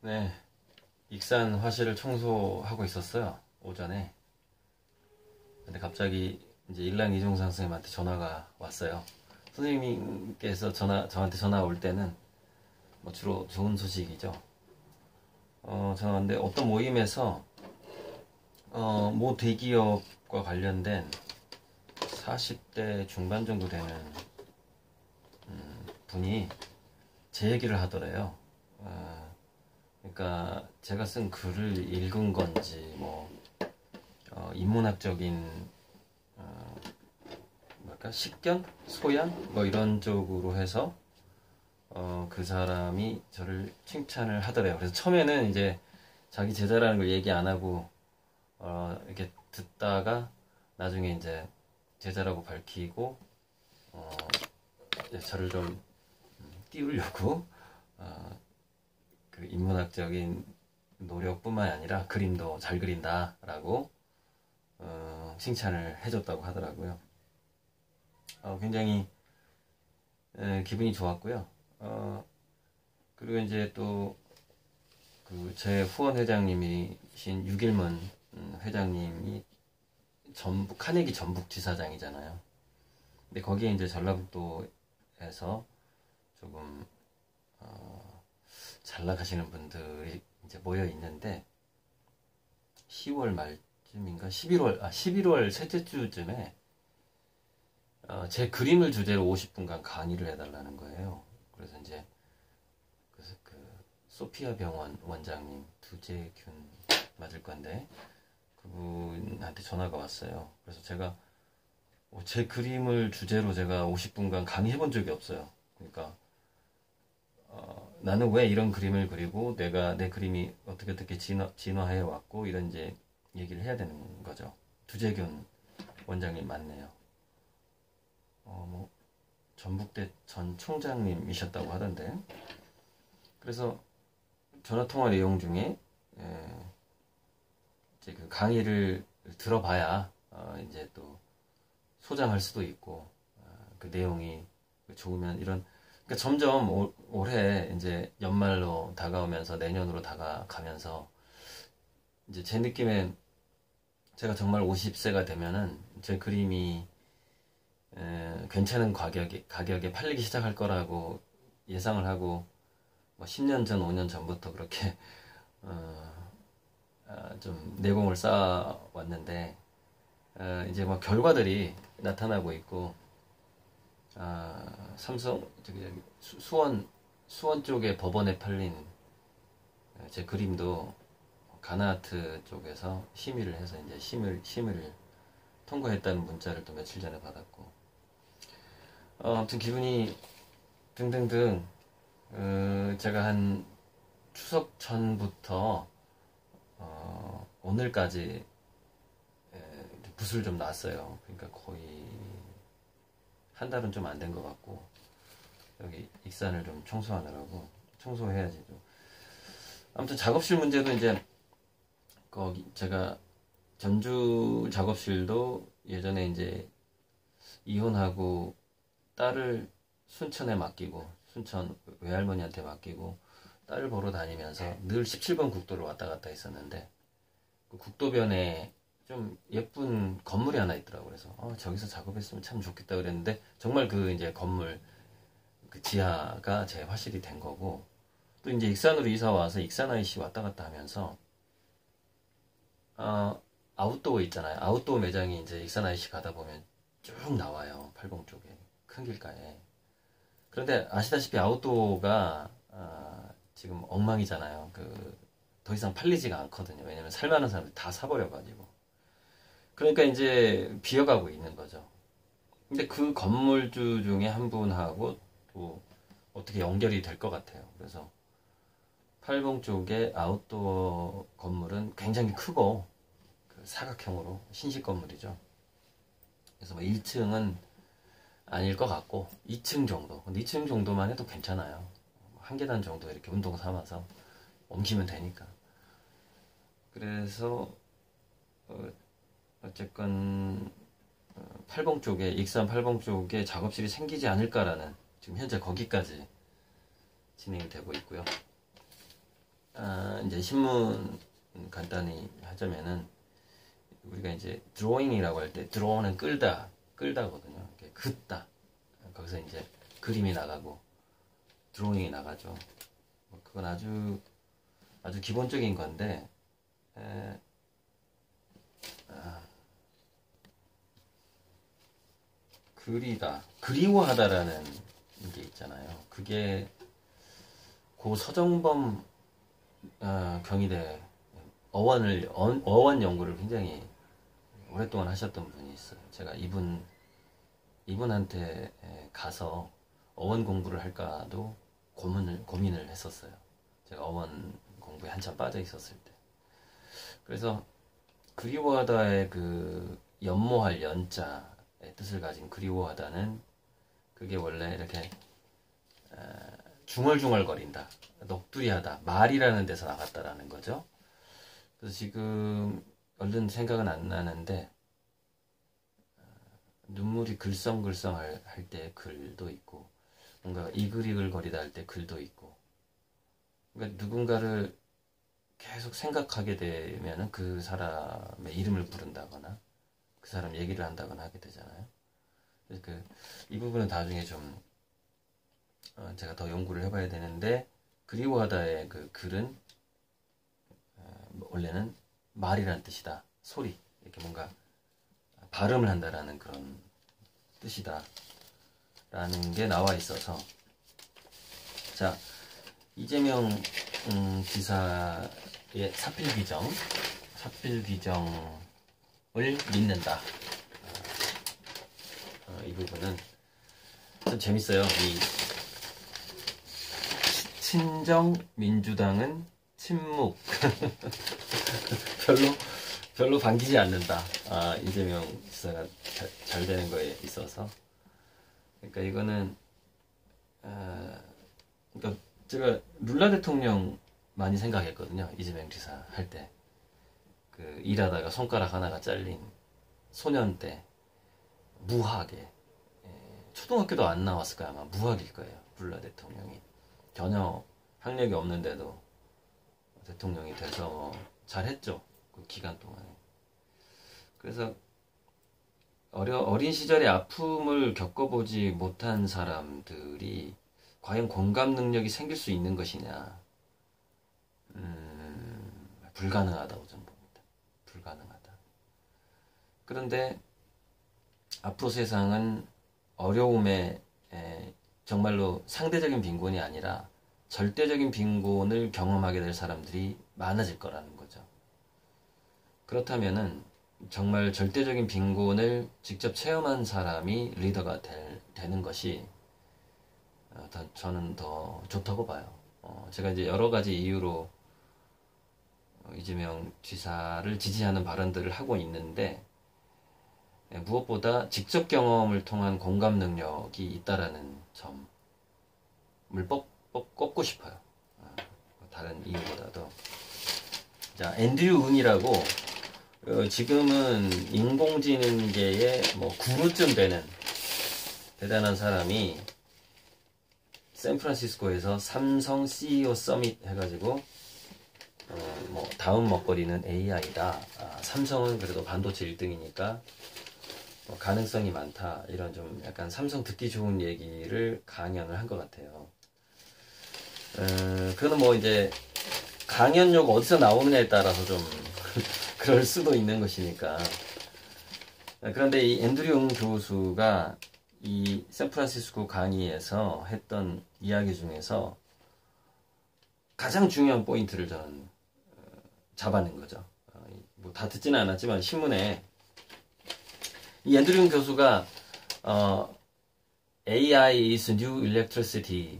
네, 익산 화실을 청소하고 있었어요. 오전에. 근데 갑자기 이제 일랑 이종상 선생님한테 전화가 왔어요. 선생님께서 저한테 전화 올 때는 뭐 주로 좋은 소식이죠. 전화 왔는데 어떤 모임에서 모 대기업과 관련된 40대 중반 정도 되는 분이 제 얘기를 하더래요. 그러니까 제가 쓴 글을 읽은 건지 뭐 인문학적인 뭐랄까 식견, 소양 뭐 이런 쪽으로 해서 그 사람이 저를 칭찬을 하더래요. 그래서 처음에는 이제 자기 제자라는 걸 얘기 안 하고 이렇게 듣다가 나중에 이제 제자라고 밝히고 이제 저를 좀 띄우려고 그 인문학적인 노력뿐만 아니라 그림도 잘 그린다라고 칭찬을 해줬다고 하더라고요. 굉장히 기분이 좋았고요. 그리고 이제 또 그 제 후원 회장님이신 유길문 회장님이 카네기 전북 지사장이잖아요. 근데 거기에 이제 전라북도에서 조금 잘 나가시는 분들이 이제 모여 있는데 10월 말쯤인가 11월 셋째 주쯤에 제 그림을 주제로 50분간 강의를 해달라는 거예요. 그래서 이제 그 소피아 병원 원장님 두재균 맞을 건데 그분한테 전화가 왔어요. 그래서 제가 제 그림을 주제로 제가 50분간 강의해 본 적이 없어요. 그러니까 나는 왜 이런 그림을 그리고 내가 내 그림이 어떻게 진화해 왔고 이런 이제 얘기를 해야 되는 거죠. 두재균 원장님 맞네요. 뭐 전북대 전 총장님이셨다고 하던데. 그래서 전화 통화 내용 중에 이제 그 강의를 들어봐야 이제 또 소장할 수도 있고 그 내용이 좋으면 이런 그러니까 점점 올해 이제 연말로 다가오면서 내년으로 다가가면서 이제 제 느낌엔 제가 정말 50세가 되면은 제 그림이 괜찮은 가격에 팔리기 시작할 거라고 예상을 하고 뭐 10년 전, 5년 전부터 그렇게 좀 내공을 쌓아왔는데 이제 막 결과들이 나타나고 있고 삼성 수원 쪽에 법원에 팔린 제 그림도 가나아트 쪽에서 심의를 해서 이제 심의를 통과했다는 문자를 또 며칠 전에 받았고 아무튼 기분이 등등등 제가 한 추석 전부터 오늘까지 붓을 좀 놨어요. 그러니까 거의 한 달은 좀 안 된 것 같고 여기 익산을 좀 청소하느라고 청소해야지 또. 아무튼 작업실 문제도 이제 거기 제가 전주 작업실도 예전에 이제 이혼하고 딸을 순천에 맡기고 순천 외할머니한테 맡기고 딸을 보러 다니면서 늘 17번 국도를 왔다 갔다 했었는데 그 국도변에 좀 예쁜 건물이 하나 있더라고요. 그래서 저기서 작업했으면 참 좋겠다 그랬는데 정말 그 이제 건물 그 지하가 제 화실이 된 거고 또 이제 익산으로 이사 와서 익산 IC 왔다 갔다 하면서 아웃도어 있잖아요. 아웃도어 매장이 이제 익산 IC 가다 보면 쭉 나와요. 팔봉 쪽에 큰 길가에. 그런데 아시다시피 아웃도어가 지금 엉망이잖아요. 더 이상 팔리지가 않거든요. 왜냐면 살만한 사람들이 다 사버려가지고. 그러니까 이제 비어가고 있는 거죠. 근데 그 건물주 중에 한 분하고 또 어떻게 연결이 될 것 같아요. 그래서 팔봉 쪽에 아웃도어 건물은 굉장히 크고 그 사각형으로 신식 건물이죠. 그래서 뭐 1층은 아닐 것 같고 2층 정도. 근데 2층 정도만 해도 괜찮아요. 한 계단 정도 이렇게 운동 삼아서 옮기면 되니까. 그래서 어쨌건 팔봉 쪽에 익산 팔봉 쪽에 작업실이 생기지 않을까라는 지금 현재 거기까지 진행이 되고 있고요. 이제 신문 간단히 하자면은 우리가 이제 드로잉이라고 할 때 드로우는 끌다거든요. 이렇게 긋다. 거기서 이제 그림이 나가고 드로잉이 나가죠. 뭐 그건 아주 기본적인 건데 그리워하다라는 게 있잖아요. 그게 고 서정범 경희대 어원 연구를 굉장히 오랫동안 하셨던 분이 있어요. 제가 이분한테 가서 어원 공부를 할까도 고민을 했었어요. 제가 어원 공부에 한참 빠져 있었을 때. 그래서 그리워하다의 그 연모할 연자의 뜻을 가진 그리워하다는 그게 원래 이렇게 중얼중얼거린다, 넋두리하다, 말이라는 데서 나갔다라는 거죠. 그래서 지금 얼른 생각은 안 나는데 눈물이 글썽글썽 할 때 글도 있고 뭔가 이글이글거리다 할 때 글도 있고 그러니까 누군가를 계속 생각하게 되면은 그 사람의 이름을 부른다거나 그 사람 얘기를 한다거나 하게 되잖아요. 그래서 이 부분은 나중에 좀 제가 더 연구를 해봐야 되는데 그리워하다의 그 글은 원래는 말이라는 뜻이다. 소리. 이렇게 뭔가 발음을 한다라는 그런 뜻이다. 라는 게 나와 있어서 자, 이재명 지사의 사필 규정을 믿는다. 이 부분은 좀 재밌어요. 이 친정 민주당은 침묵 별로 반기지 않는다. 이재명 지사가 잘 되는 거에 있어서. 그러니까 이거는 그러니까 제가 룰라 대통령 많이 생각했거든요. 이재명 지사 할 때. 그 일하다가 손가락 하나가 잘린 소년 때 무학에 초등학교도 안 나왔을 거야. 아마 무학일 거예요. 룰라 대통령이. 전혀 학력이 없는데도 대통령이 돼서 잘했죠. 그 기간 동안에. 그래서 어린 시절의 아픔을 겪어보지 못한 사람들이 과연 공감 능력이 생길 수 있는 것이냐. 불가능하다고 저는 봅니다. 불가능하다. 그런데 앞으로 세상은 어려움에 정말로 상대적인 빈곤이 아니라 절대적인 빈곤을 경험하게 될 사람들이 많아질 거라는 거죠. 그렇다면은 정말 절대적인 빈곤을 직접 체험한 사람이 리더가 되는 것이 저는 더 좋다고 봐요. 제가 이제 여러 가지 이유로 이재명 지사를 지지하는 발언들을 하고 있는데 무엇보다 직접 경험을 통한 공감 능력이 있다라는 점을 꼽고 싶어요. 다른 이유보다도. 자, 앤드류 은이라고 지금은 인공지능계의 뭐 구루쯤 되는 대단한 사람이 샌프란시스코에서 삼성 CEO 서밋 해가지고 뭐 다음 먹거리는 AI다. 삼성은 그래도 반도체 1등이니까 가능성이 많다. 이런 좀 약간 삼성 듣기 좋은 얘기를 강연을 한 것 같아요. 그거는 뭐 이제 강연료가 어디서 나오느냐에 따라서 좀 그럴 수도 있는 것이니까. 그런데 이 앤드류 응 교수가 이 샌프란시스코 강의에서 했던 이야기 중에서 가장 중요한 포인트를 저는 잡아낸 거죠. 뭐 다 듣지는 않았지만 신문에 이 앤드류 응 교수가 AI is new electricity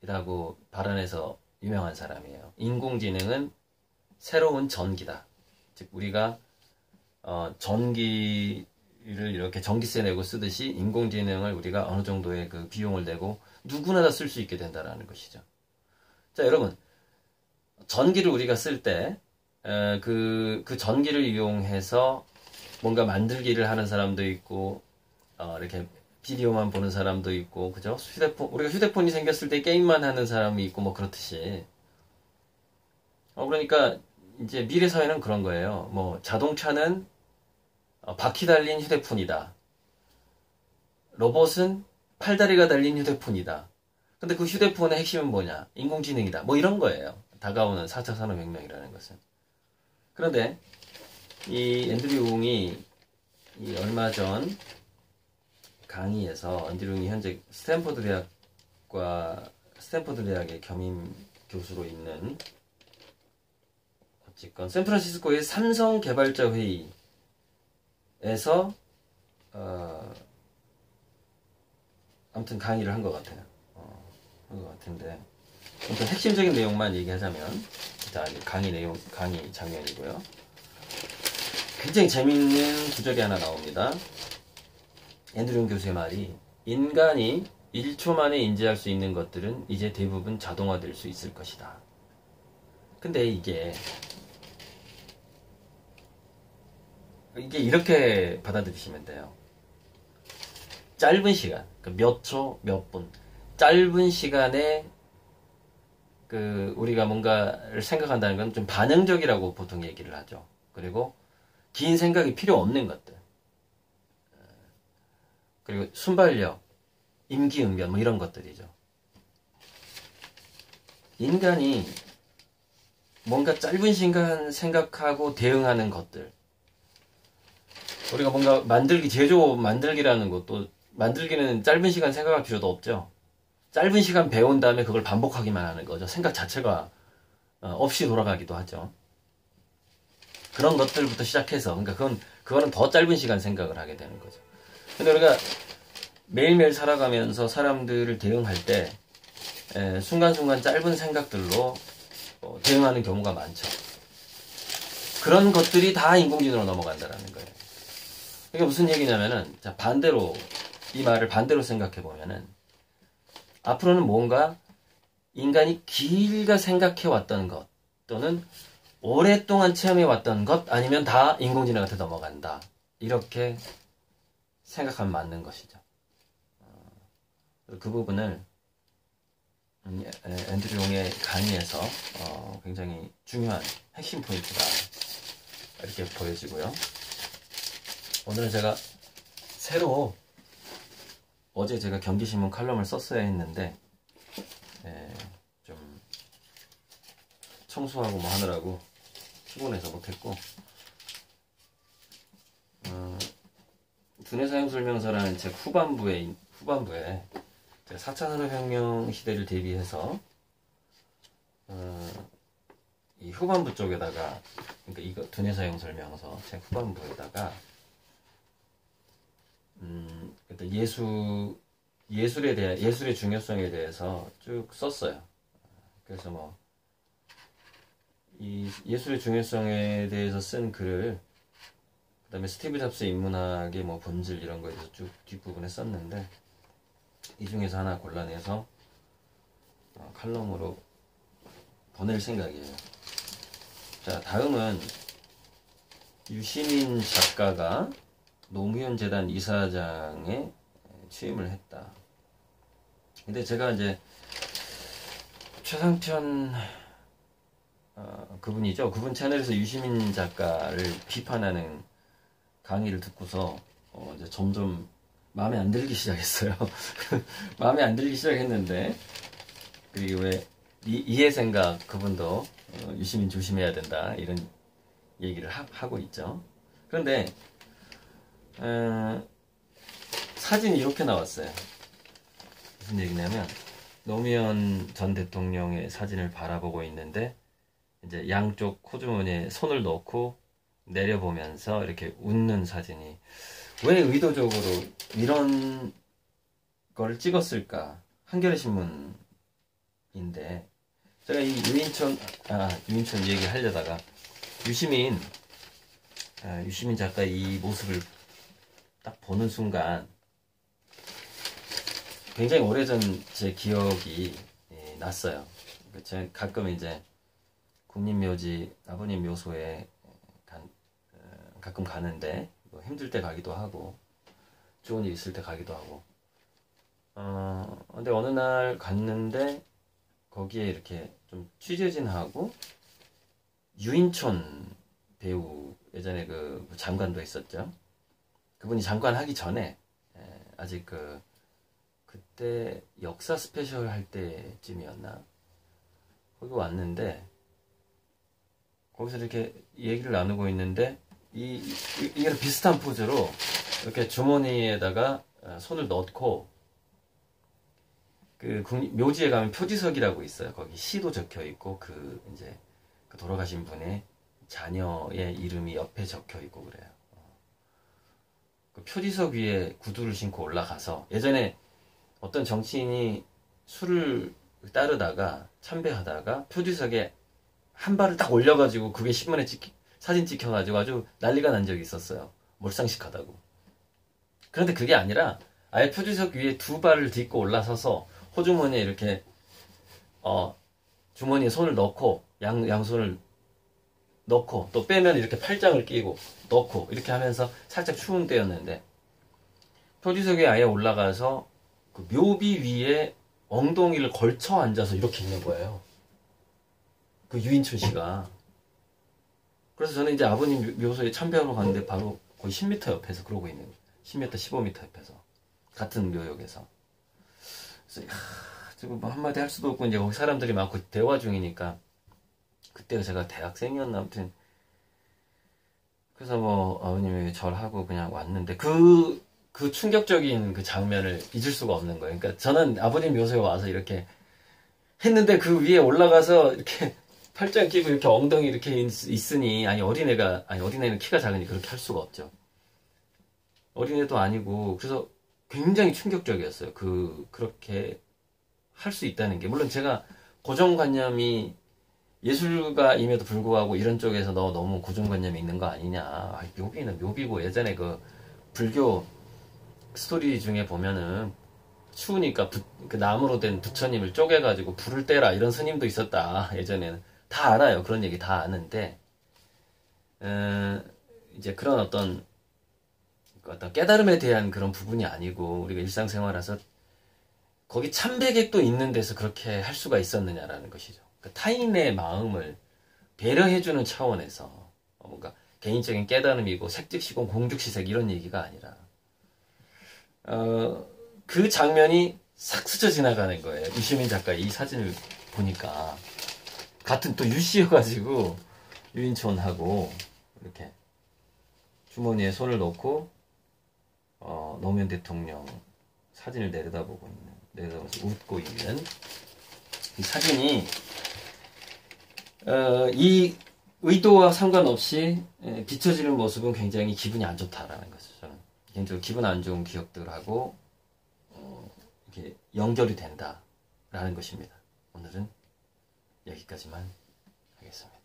라고 발언해서 유명한 사람이에요. 인공지능은 새로운 전기다. 즉 우리가 전기를 이렇게 전기세 내고 쓰듯이 인공지능을 우리가 어느 정도의 그 비용을 내고 누구나 다 쓸 수 있게 된다라는 것이죠. 자, 여러분, 전기를 우리가 쓸 때 그 전기를 이용해서 뭔가 만들기를 하는 사람도 있고 이렇게 비디오만 보는 사람도 있고, 그죠? 우리가 휴대폰이 생겼을 때 게임만 하는 사람이 있고, 뭐, 그렇듯이. 그러니까 이제 미래 사회는 그런 거예요. 뭐 자동차는 바퀴 달린 휴대폰이다. 로봇은 팔다리가 달린 휴대폰이다. 근데 그 휴대폰의 핵심은 뭐냐? 인공지능이다. 뭐 이런 거예요. 다가오는 4차 산업혁명이라는 것은. 그런데 이 앤드류 웅이 이 얼마 전 강의에서 앤드류 웅이 현재 스탠포드 대학의 겸임 교수로 있는 어쨌건 샌프란시스코의 삼성 개발자 회의에서 아무튼 강의를 한 것 같아요. 한 것 같은데 아무튼 핵심적인 내용만 얘기하자면 자, 강의 장면이고요. 굉장히 재미있는 구절이 하나 나옵니다. 앤드류 교수의 말이 인간이 1초 만에 인지할 수 있는 것들은 이제 대부분 자동화될 수 있을 것이다. 근데 이게 이렇게 받아들이시면 돼요. 짧은 시간, 몇 초, 몇 분, 짧은 시간에 우리가 뭔가를 생각한다는 건 좀 반응적이라고 보통 얘기를 하죠. 그리고 긴 생각이 필요 없는 것들. 그리고 순발력, 임기응변 뭐 이런 것들이죠. 인간이 뭔가 짧은 시간 생각하고 대응하는 것들. 우리가 뭔가 제조 만들기라는 것도 만들기는 짧은 시간 생각할 필요도 없죠. 짧은 시간 배운 다음에 그걸 반복하기만 하는 거죠. 생각 자체가 없이 돌아가기도 하죠. 그런 것들부터 시작해서 그러니까 그거는 더 짧은 시간 생각을 하게 되는 거죠. 근데 우리가 매일매일 살아가면서 사람들을 대응할 때 순간순간 짧은 생각들로 대응하는 경우가 많죠. 그런 것들이 다 인공지능으로 넘어간다는 거예요. 이게 무슨 얘기냐면은 자 반대로 이 말을 반대로 생각해 보면은 앞으로는 뭔가 인간이 길게 생각해 왔던 것 또는 오랫동안 체험해 왔던 것 아니면 다 인공지능한테 넘어간다. 이렇게 생각하면 맞는 것이죠. 그 부분을 앤드류 용의 강의에서 굉장히 중요한 핵심 포인트가 이렇게 보여지고요. 오늘은 제가 새로 어제 제가 경기신문 칼럼을 썼어야 했는데 좀 청소하고 뭐 하느라고 피곤해서 못했고 두뇌 사용 설명서라는 책 후반부에 제가 4차 산업혁명 시대를 대비해서 이 후반부 쪽에다가 그러니까 이거 두뇌 사용 설명서 책 후반부에다가 예술의 중요성에 대해서 쭉 썼어요. 그래서 뭐 이 예술의 중요성에 대해서 쓴 글을 그다음에 스티브 잡스의 인문학의 뭐 본질 이런 거에 대해서 쭉 뒷부분에 썼는데 이 중에서 하나 골라내서 칼럼으로 보낼 생각이에요. 자, 다음은 유시민 작가가 노무현 재단 이사장에 취임을 했다. 근데 제가 이제 최상편 그분이죠. 그분 채널에서 유시민 작가를 비판하는 강의를 듣고서 이제 점점 마음에 안 들기 시작했어요. 마음에 안 들기 시작했는데 그리고 왜 이해생각 그분도 유시민 조심해야 된다 이런 얘기를 하고 있죠. 그런데 사진이 이렇게 나왔어요. 무슨 얘기냐면 노무현 전 대통령의 사진을 바라보고 있는데 이제 양쪽 코주머니에 손을 넣고 내려보면서 이렇게 웃는 사진이 왜 의도적으로 이런 거를 찍었을까? 한겨레 신문인데 제가 이 유인촌 얘기 하려다가 유시민 작가의 이 모습을 딱 보는 순간 굉장히 오래전 제 기억이 났어요. 제가 가끔 이제 국립묘지 아버님 묘소에 가끔 가는데 뭐 힘들 때 가기도 하고 좋은 일 있을 때 가기도 하고 근데 어느 날 갔는데 거기에 이렇게 좀 취재진하고 유인촌 배우 예전에 그 장관도 있었죠. 그분이 장관 하기 전에 아직 그때 역사 스페셜 할 때쯤이었나 거기 왔는데 거기서 이렇게 얘기를 나누고 있는데 이게 비슷한 포즈로 이렇게 주머니에다가 손을 넣고 그 묘지에 가면 표지석이라고 있어요. 거기 시도 적혀 있고 이제 그 돌아가신 분의 자녀의 이름이 옆에 적혀 있고 그래요. 그 표지석 위에 구두를 신고 올라가서 예전에 어떤 정치인이 술을 따르다가 참배하다가 표지석에 한 발을 딱 올려가지고 그게 신문에 사진 찍혀가지고 아주 난리가 난 적이 있었어요. 몰상식하다고. 그런데 그게 아니라 아예 표지석 위에 두 발을 딛고 올라서서 호주머니에 이렇게 주머니에 손을 넣고 양손을 넣고 또 빼면 이렇게 팔짱을 끼고 넣고 이렇게 하면서 살짝 추운 때였는데 표지석 위에 아예 올라가서 그 묘비 위에 엉덩이를 걸쳐 앉아서 이렇게 있는 거예요. 그 유인춘 씨가. 그래서 저는 이제 아버님 묘소에 참배하러 갔는데 바로 거의 10m 옆에서 그러고 있는 거예요. 10m, 15m 옆에서. 같은 묘역에서. 그래서 지금 뭐 한마디 할 수도 없고 이제 거기 사람들이 많고 대화 중이니까 그때가 제가 대학생이었나 아무튼 그래서 뭐 아버님이 절하고 그냥 왔는데 그 충격적인 그 장면을 잊을 수가 없는 거예요. 그러니까 저는 아버님 묘소에 와서 이렇게 했는데 그 위에 올라가서 이렇게 팔짱 끼고 이렇게 엉덩이 이렇게 있으니 어린애는 키가 작으니 그렇게 할 수가 없죠. 어린애도 아니고 그래서 굉장히 충격적이었어요. 그렇게 할 수 있다는 게 물론 제가 고정관념이 예술가임에도 불구하고 이런 쪽에서 너무 고정관념이 있는 거 아니냐. 묘비는 묘비고 예전에 그 불교 스토리 중에 보면은 추우니까 그 나무로 된 부처님을 쪼개가지고 불을 떼라 이런 스님도 있었다. 예전에는 다 알아요. 그런 얘기 다 아는데 이제 그런 어떤 깨달음에 대한 그런 부분이 아니고 우리가 일상생활에서 거기 참배객도 있는 데서 그렇게 할 수가 있었느냐라는 것이죠. 그러니까 타인의 마음을 배려해주는 차원에서 뭔가 개인적인 깨달음이고 색즉시공 공즉시색 이런 얘기가 아니라 그 장면이 싹 스쳐 지나가는 거예요. 유시민 작가의 이 사진을 보니까 같은 또 유씨여가지고 유인촌하고 이렇게 주머니에 손을 넣고 노무현 대통령 사진을 내려다보면서 웃고 있는 이 사진이 이 의도와 상관없이 비춰지는 모습은 굉장히 기분이 안 좋다라는 것이죠. 저는 개인적으로 기분 안 좋은 기억들하고 이렇게 연결이 된다라는 것입니다. 오늘은 여기까지만 하겠습니다.